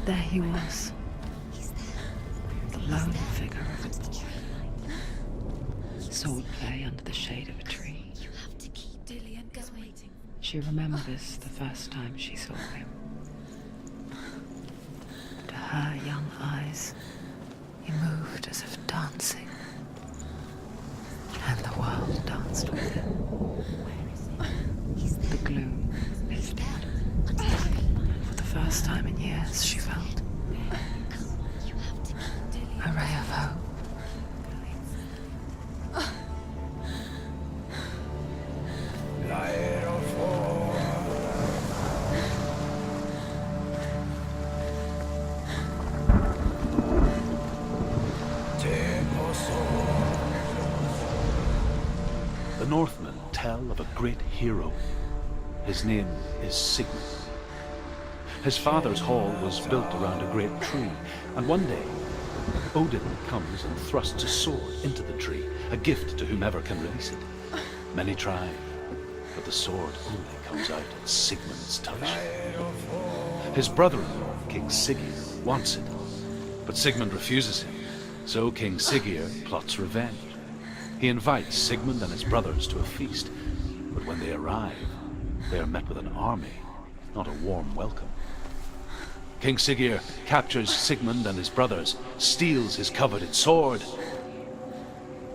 There he was, the lone figure of it all. Swordplay under the shade of a tree. She remembers the first time she saw him. To her young eyes, he moved as if dancing, and the world danced with him. The gloom lifted. For the first time in years, she felt a ray of hope. The Northmen tell of a great hero. His name is Sigmund. His father's hall was built around a great tree, and one day Odin comes and thrusts a sword into the tree, a gift to whomever can release it. Many try, but the sword only comes out at Sigmund's touch. His brother-in-law, King Siggeir, wants it, but Sigmund refuses him, so King Siggeir plots revenge. He invites Sigmund and his brothers to a feast, but when they arrive, they are met with an army, not a warm welcome. King Siggeir captures Sigmund and his brothers, steals his coveted sword,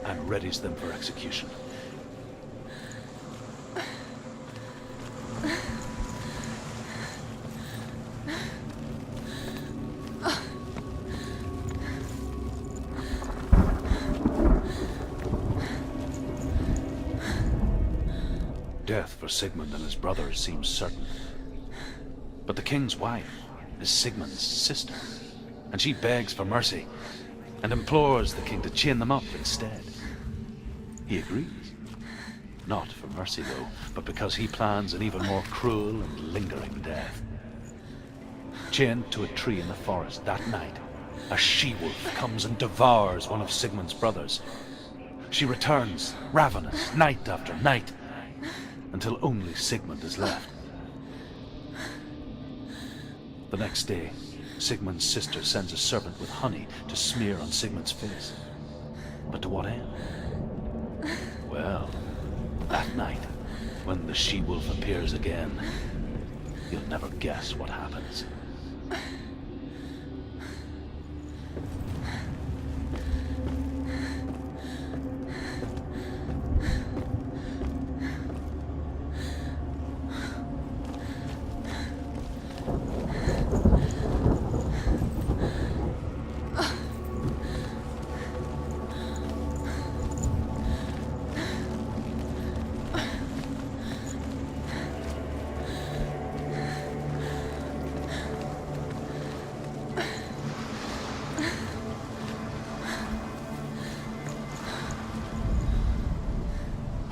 and readies them for execution. Death for Sigmund and his brothers seems certain. But the king's wife is Sigmund's sister, and she begs for mercy and implores the king to chain them up instead. He agrees. Not for mercy, though, but because he plans an even more cruel and lingering death. Chained to a tree in the forest that night, a she-wolf comes and devours one of Sigmund's brothers. She returns, ravenous, night after night, until only Sigmund is left. The next day, Sigmund's sister sends a servant with honey to smear on Sigmund's face. But to what end? Well, that night, when the she-wolf appears again, you'll never guess what happens.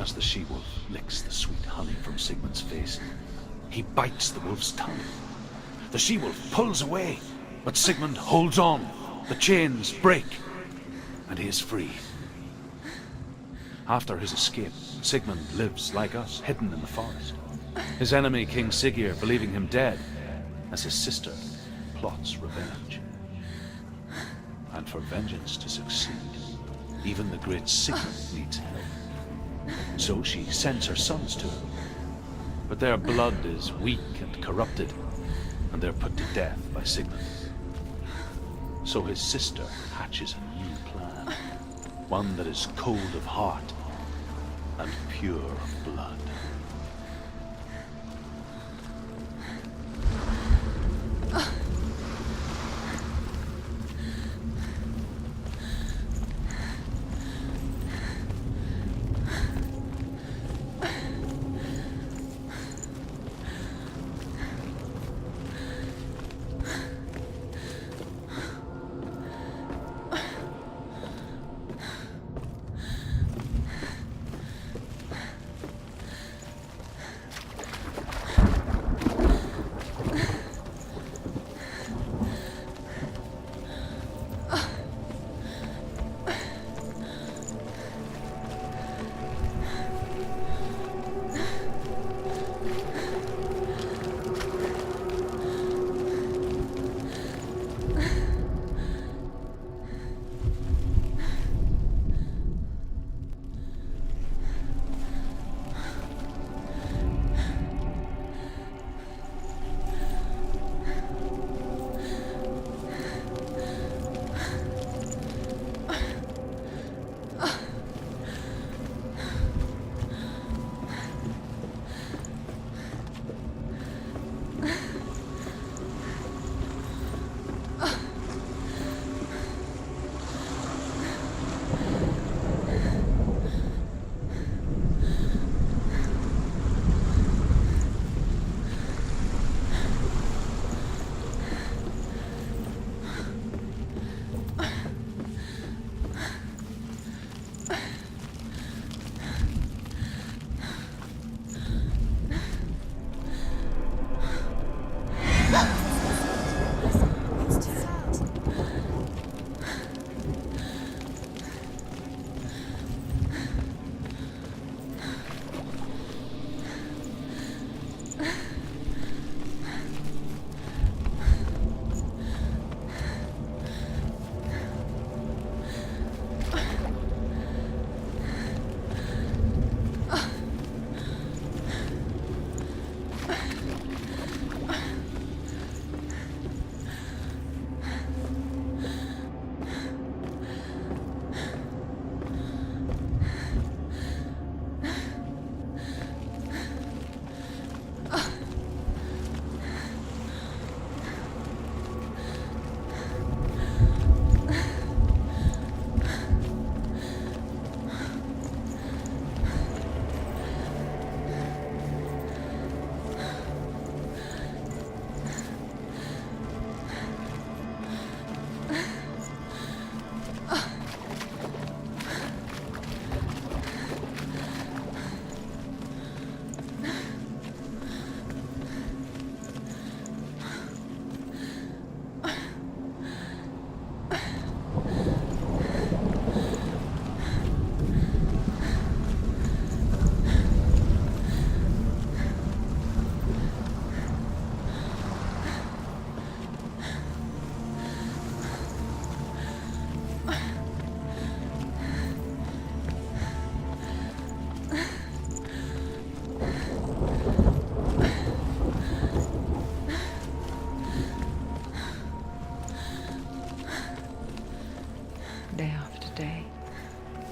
As the she-wolf licks the sweet honey from Sigmund's face, he bites the wolf's tongue. The she-wolf pulls away, but Sigmund holds on. The chains break, and he is free. After his escape, Sigmund lives like us, hidden in the forest. His enemy, King Siggeir, believing him dead, as his sister plots revenge. And for vengeance to succeed, even the great Sigmund needs help. So she sends her sons to him. But their blood is weak and corrupted, and they're put to death by Sigmund. So his sister hatches a new plan, one that is cold of heart and pure of blood.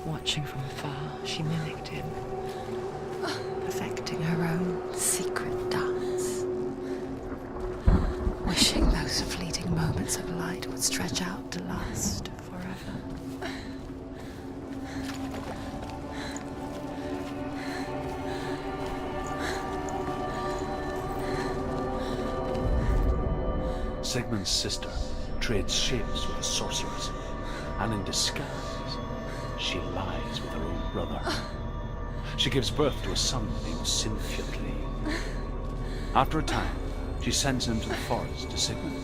Watching from afar, she mimicked him, perfecting her own secret dance. Wishing those fleeting moments of light would stretch out to last forever. Sigmund's sister trades shapes with the sorceress, and in disguise, she lies with her own brother. She gives birth to a son named Sinfjotli. After a time, she sends him to the forest to Sigmund.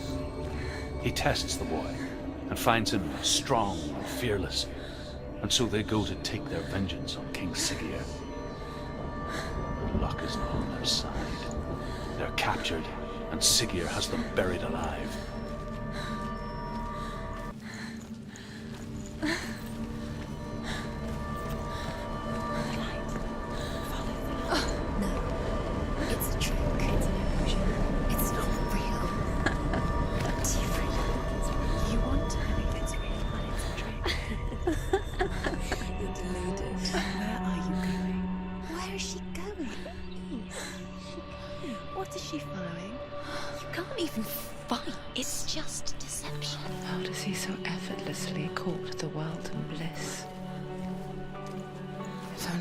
He tests the boy and finds him strong and fearless, and so they go to take their vengeance on King Siggeir. But luck is not on their side. They're captured, and Siggeir has them buried alive.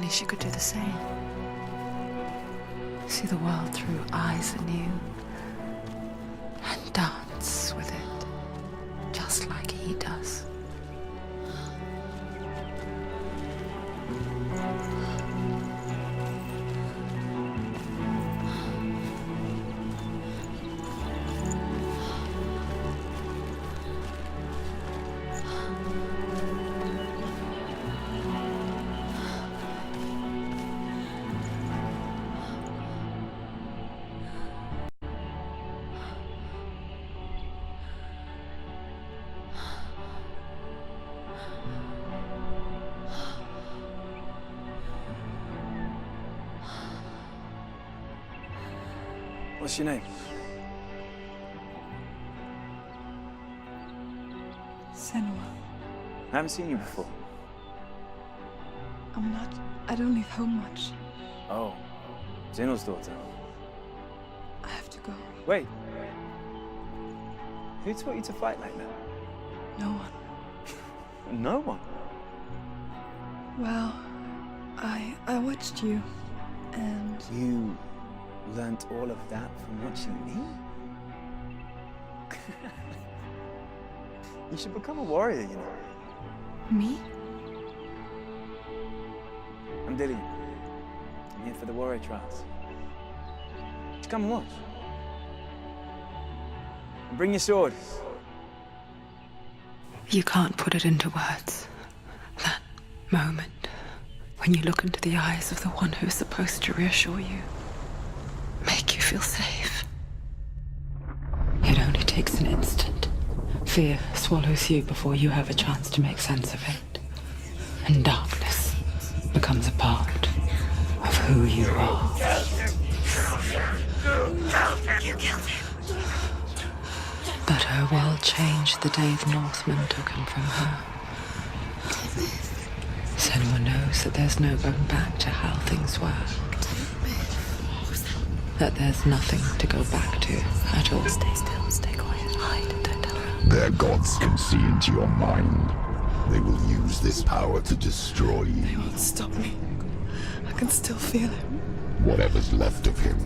She could do the same. See the world through eyes anew and dance with it, just like he does. What's your name? Senua. I haven't seen you before. I don't leave home much. Oh, Zenua's daughter. I have to go. Wait. Who taught you to fight like that? No one. No one? Well, I watched you, and... You learnt all of that from watching me? You should become a warrior, you know. Me? I'm Dillian. I'm here for the warrior trials. Just come and watch. And bring your sword. You can't put it into words. That moment when you look into the eyes of the one who's supposed to reassure you, make you feel safe. It only takes an instant. Fear swallows you before you have a chance to make sense of it. And darkness becomes a part of who you are. You killed him. But her world changed the day the Northmen took him from her. Senua knows that there's no going back to how things were. That there's nothing to go back to at all. Stay still, stay quiet, hide, don't tell her. Their gods can see into your mind. They will use this power to destroy you. They won't stop me. I can still feel him. Whatever's left of him,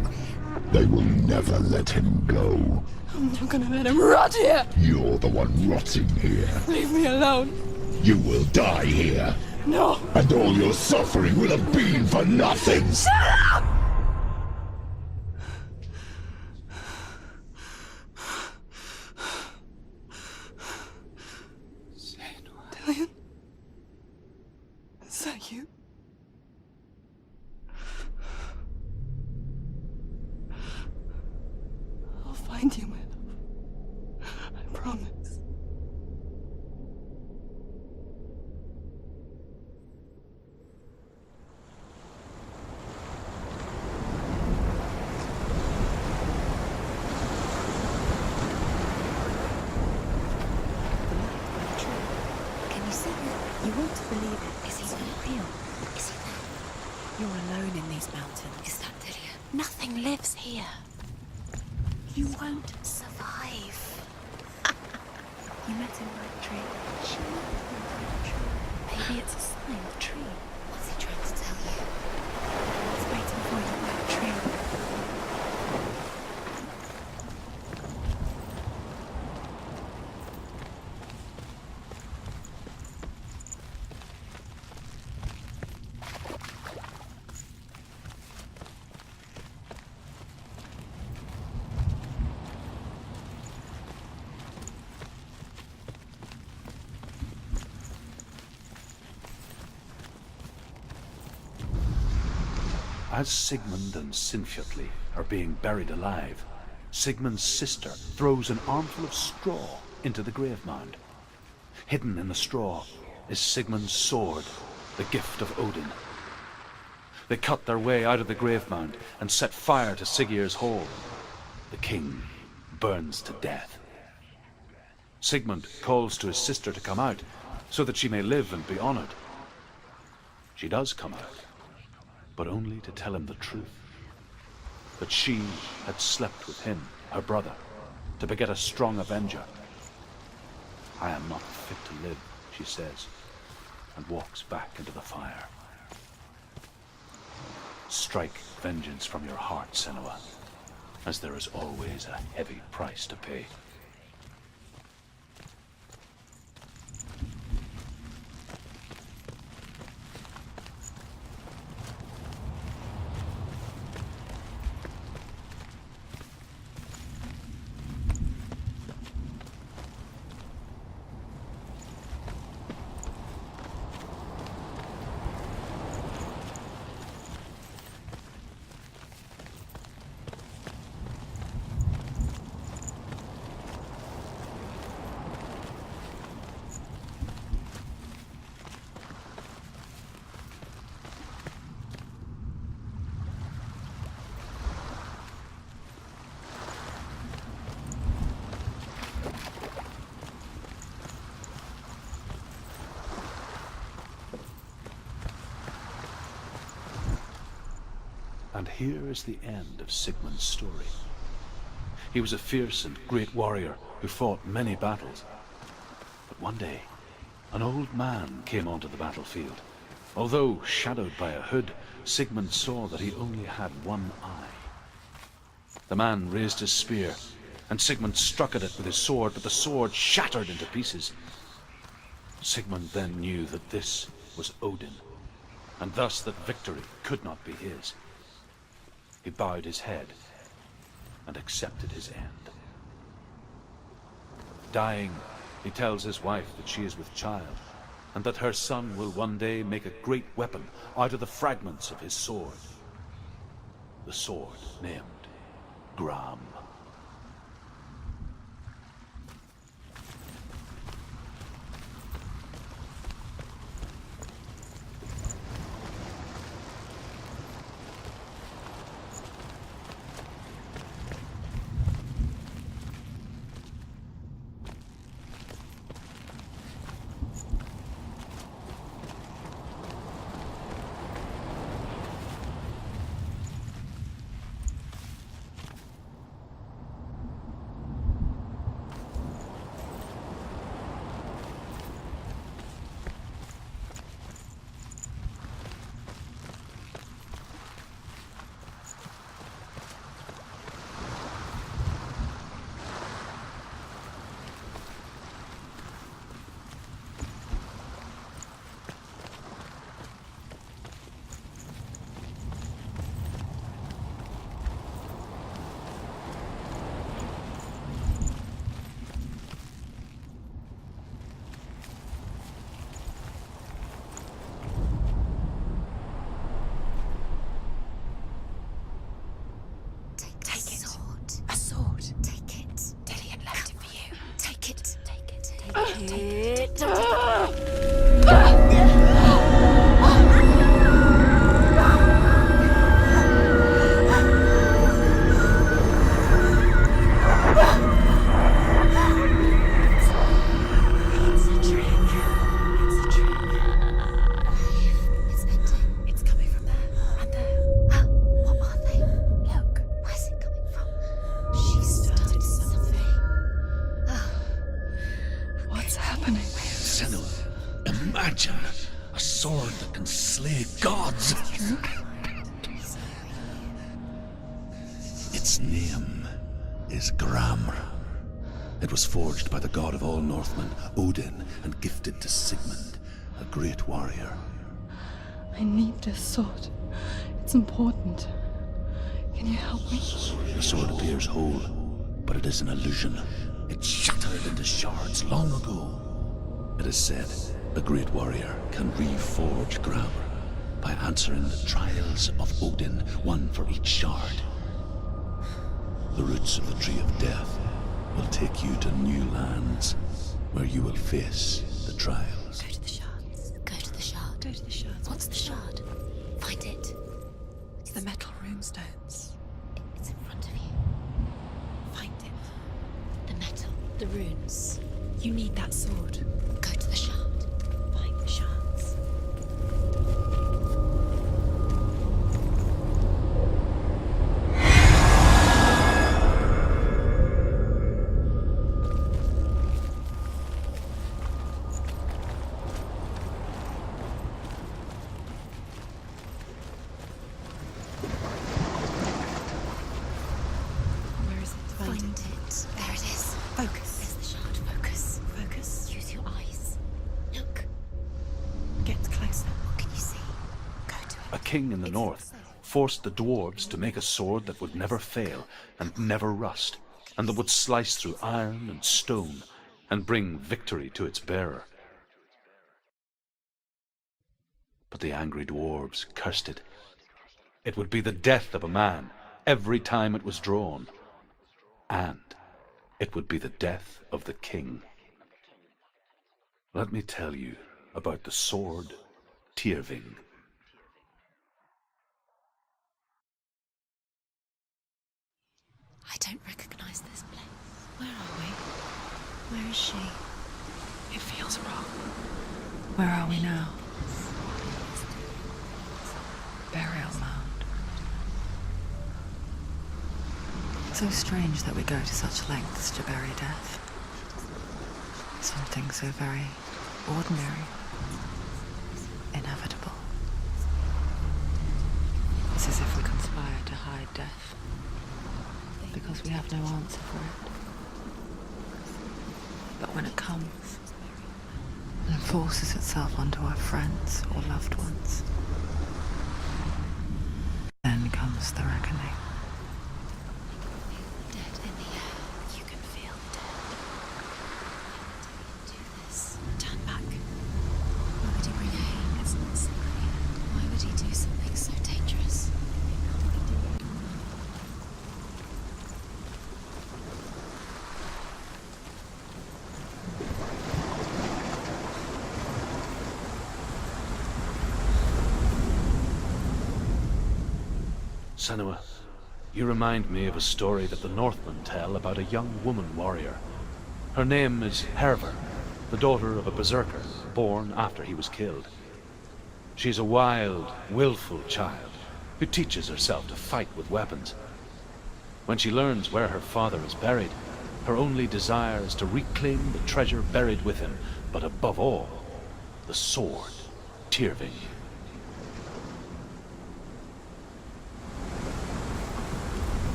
they will never let him go. I'm not gonna let him rot here! You're the one rotting here. Leave me alone! You will die here. No! And all your suffering will have been for nothing! Shut up! Dillian? Is that you? I'll find you, my love. I promise. You want to believe it. Is he real? Is he there? You're alone in these mountains. Is that Lydia? Nothing lives here. You won't survive. You met him by the tree. She met him by the tree. Maybe it's a sign, the tree. What's he trying to tell you? He's waiting for you by the tree. As Sigmund and Sinfjotli are being buried alive, Sigmund's sister throws an armful of straw into the grave mound. Hidden in the straw is Sigmund's sword, the gift of Odin. They cut their way out of the grave mound and set fire to Siggeir's hall. The king burns to death. Sigmund calls to his sister to come out so that she may live and be honored. She does come out, but only to tell him the truth. That she had slept with him, her brother, to beget a strong avenger. I am not fit to live, she says, and walks back into the fire. Strike vengeance from your heart, Senua, as there is always a heavy price to pay. And here is the end of Sigmund's story. He was a fierce and great warrior who fought many battles. But one day, an old man came onto the battlefield. Although shadowed by a hood, Sigmund saw that he only had one eye. The man raised his spear, and Sigmund struck at it with his sword, but the sword shattered into pieces. Sigmund then knew that this was Odin, and thus that victory could not be his. He bowed his head and accepted his end. Dying, he tells his wife that she is with child, and that her son will one day make a great weapon out of the fragments of his sword. The sword named Gram. happening? Senua, imagine a sword that can slay gods. Its name is Gram. It was forged by the god of all Northmen, Odin, and gifted to Sigmund, a great warrior. I need this sword. It's important. Can you help me? The sword appears whole, but it is an illusion. It shattered into shards long ago. It is said a great warrior can reforge Gram by answering the trials of Odin, one for each shard. The roots of the tree of death will take you to new lands where you will face the trials. Go to the shards. Go to the shard. Go to the shards. What's the shard? Find it. It's the metal runestones. It's in front of you. Find it. The metal. The runes. You need that sword. Go to the shard. Find the shards. Where is it? Find it. There it is. Focus. There's the shard. Focus. Focus. Use your eyes. Look. Get closer. What can you see? Go to it. A king in the north forced the dwarves to make a sword that would never fail and never rust, and that would slice through iron and stone and bring victory to its bearer. But the angry dwarves cursed it. It would be the death of a man every time it was drawn, and it would be the death of the king. Let me tell you about the sword Tyrving. I don't recognize this place. Where are we? Where is she? It feels wrong. Where are we now? Burial mound. So strange that we go to such lengths to bury death. Something so very ordinary, inevitable. It's as if we conspire to hide death, because we have no answer for it. But when it comes and forces itself onto our friends or loved ones, then comes the reckoning. Dead in the air. You can feel the dead. Do this. Turn back. Why would he bring hay? It's not slippery. Why would he do something so dangerous? Senua, you remind me of a story that the Northmen tell about a young woman warrior. Her name is Hervor, the daughter of a berserker born after he was killed. She's a wild, willful child who teaches herself to fight with weapons. When she learns where her father is buried, her only desire is to reclaim the treasure buried with him, but above all, the sword Tyrving.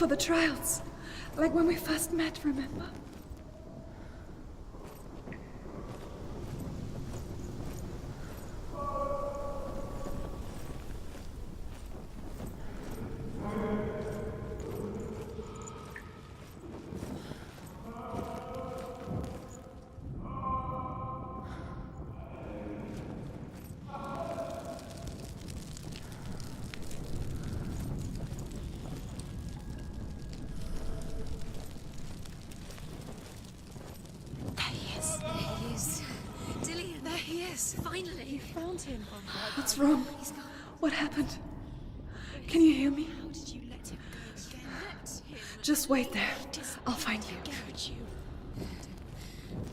for the trials. Like when we first met, remember? Finally! You found him. What's wrong? He's gone. What happened? Can you hear me? How did you let him go again? Let him. Just wait there. I'll find you. Could you?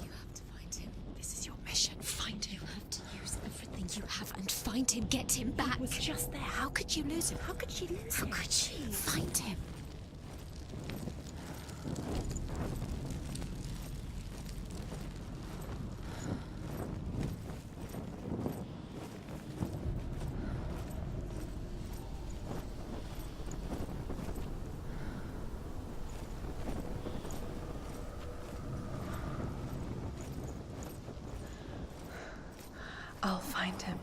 You have to find him. This is your mission. Find him. You have to use everything you have and find him. Get him back. He was just there. How could you lose him? How could she lose him? How could she? Find him. I'll find him.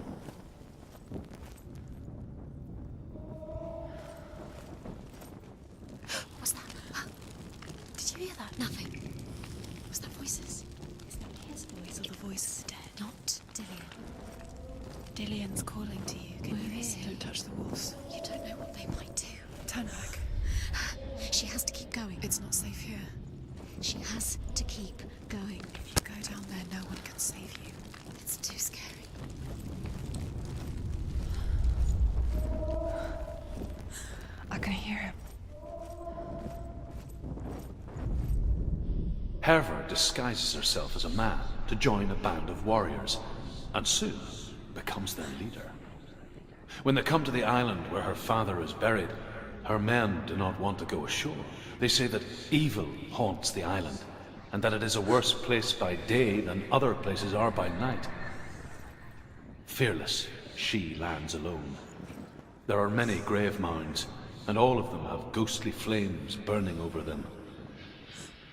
What's that? Did you hear that? Nothing. Was that voices? Is that his voice or the voice of the dead? Not Dillian. Dillian's calling to you. Can you hear him? Don't touch the walls. You don't know what they might do. Turn back. She has to keep going. It's not safe here. She has to keep going. If you go down there, no one can save you. It's too scary. I can hear him. Herva disguises herself as a man to join a band of warriors, and soon becomes their leader. When they come to the island where her father is buried, her men do not want to go ashore. They say that evil haunts the island, and that it is a worse place by day than other places are by night. Fearless, she lands alone. There are many grave mounds, and all of them have ghostly flames burning over them.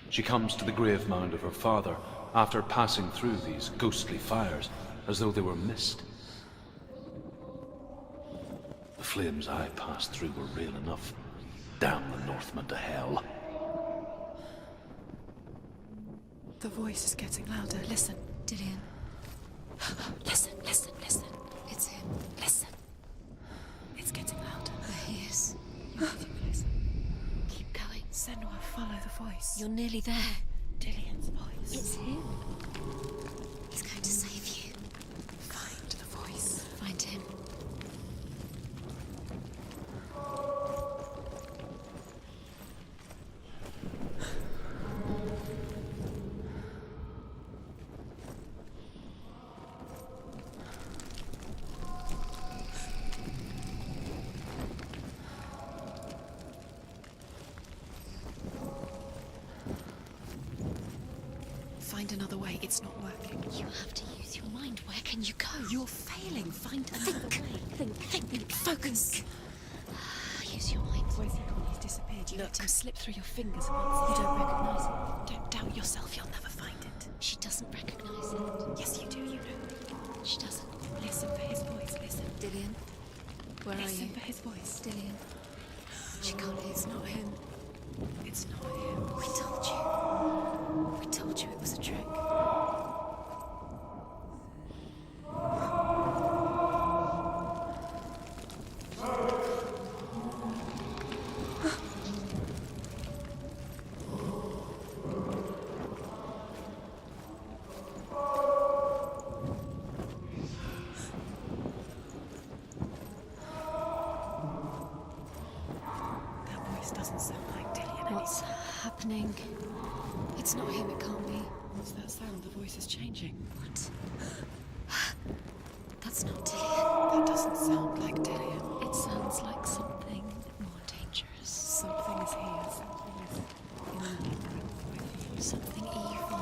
She comes to the grave mound of her father after passing through these ghostly fires as though they were mist. The flames I passed through were real enough. Damn the Northmen to hell. The voice is getting louder. Listen. Dillian. Listen, listen, listen. It's him. Listen. It's getting louder. There he is. You have to listen. Keep going. Senua, follow the voice. You're nearly there. Dillian's voice. It's him. He's going to save you. Find the voice. Find him. Find another way. It's not working. You have to use your mind. Where can you go? You're failing. Find another way. Think. Focus. Use your mind. Where's he gone? He's disappeared. You let him slip through your fingers once. You don't recognize it. Don't doubt yourself. You'll never find it. She doesn't recognize it. Yes, you do. You know. She doesn't. Listen for his voice. Listen. Dillian, where Listen are you? for his voice. Dillian. She can't hear. It's not him. It's not him. We told you. We told you it was a trick. That voice doesn't sound like Dillian. What's happening? It's not him. It can't be. What's that sound? The voice is changing. What? That's not Dillian. That doesn't sound like Dillian. It sounds like something more dangerous. Something is here. Something is in the labyrinth with you. Something evil.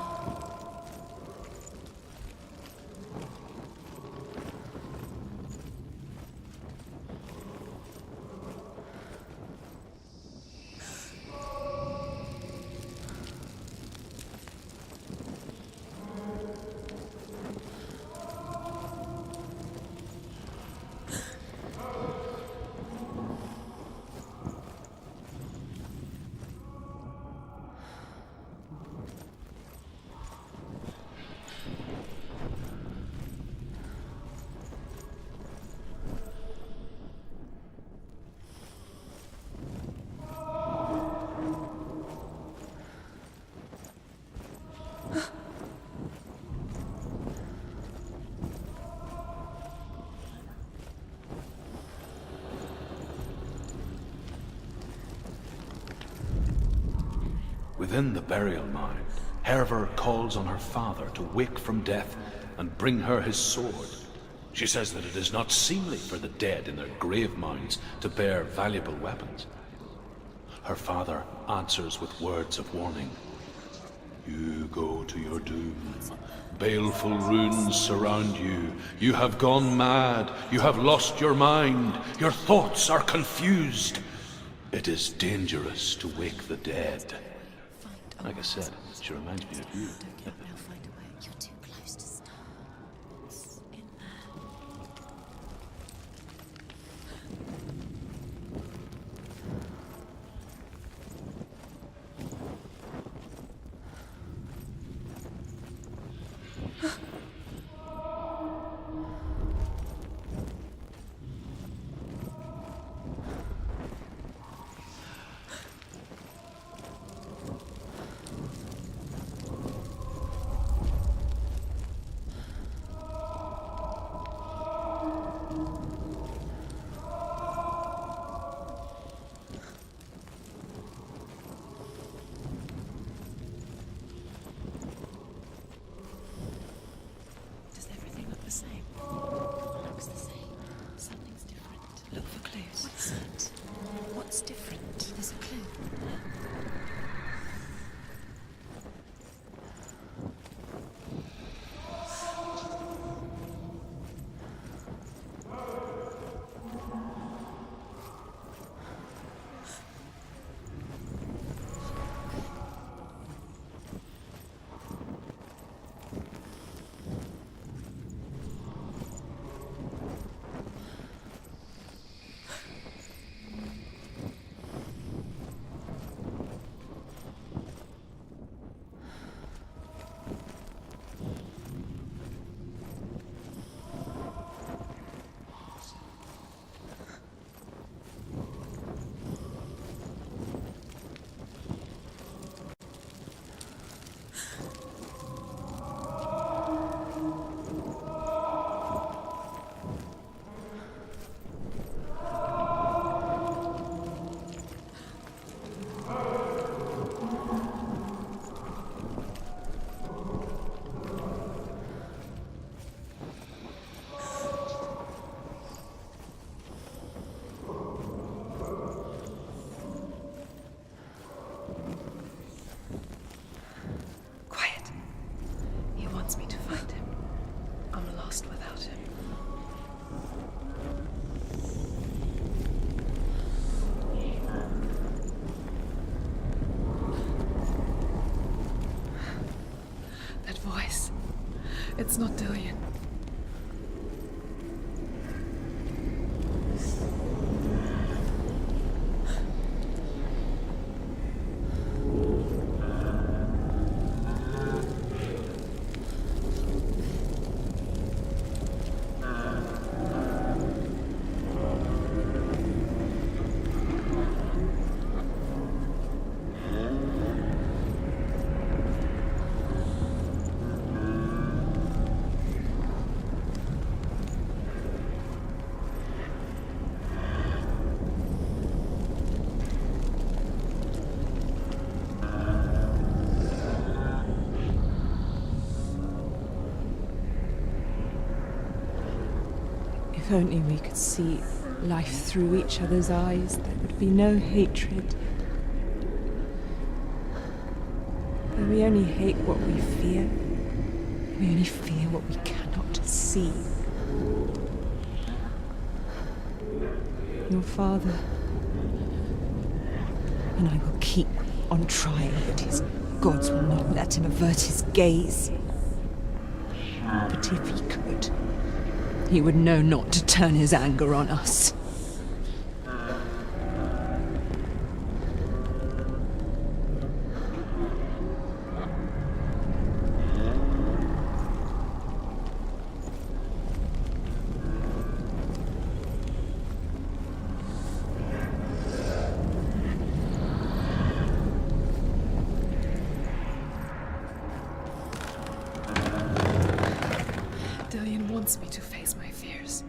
Within the burial mound, Hervor calls on her father to wake from death and bring her his sword. She says that it is not seemly for the dead in their grave mounds to bear valuable weapons. Her father answers with words of warning. You go to your doom. Baleful runes surround you. You have gone mad. You have lost your mind. Your thoughts are confused. It is dangerous to wake the dead. Like I said, she reminds me of you. Now find a way. You're too close to start. It's in there. Does everything look the same? Looks the same. Something's different. Look for clues. What's it? What's different? There's a clue. Me to find him. I'm lost without him. That voice. It's not Dillian. If only we could see life through each other's eyes, there would be no hatred. But we only hate what we fear. We only fear what we cannot see. Your father and I will keep on trying, but his gods will not let him avert his gaze. But if he could, he would know not to turn his anger on us. Dillian wants me to face my fears.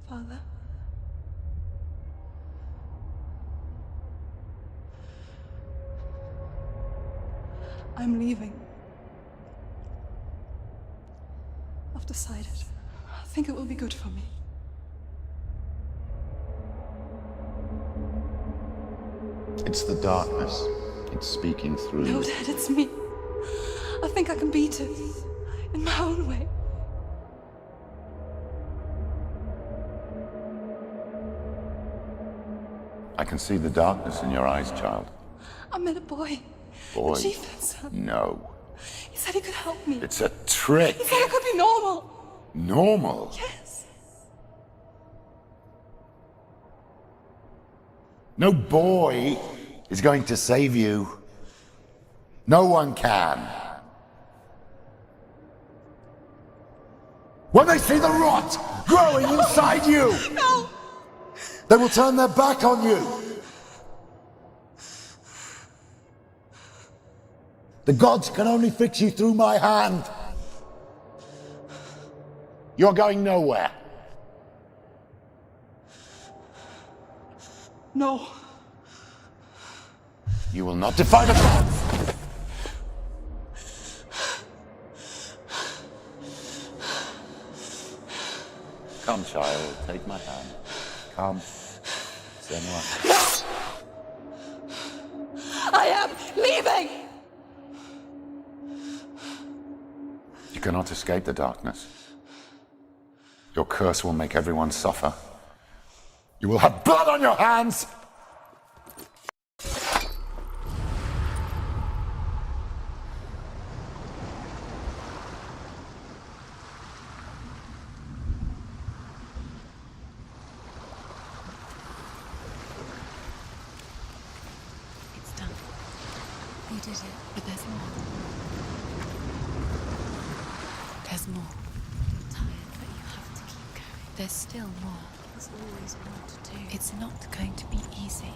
Father? I'm leaving. I've decided. I think it will be good for me. It's the darkness. It's speaking through No, you. Dad, it's me. I think I can beat it. In my own way. I can see the darkness in your eyes, child. I met a boy. Boy. The chieftain's son. No. He said he could help me. It's a trick. He said I could be normal. Normal? Yes. No boy is going to save you. No one can. When they see the rot growing inside you, No! they will turn their back on you. The gods can only fix you through my hand. You're going nowhere. No. You will not defy the gods. Come, child, take my hand. Come, Senua. I am leaving! You cannot escape the darkness. Your curse will make everyone suffer. You will have blood on your hands! It's done. You did it, but there's more. There's more. You're tired, but you have to keep going. There's still more. There's always more to do. It's not going to be easy.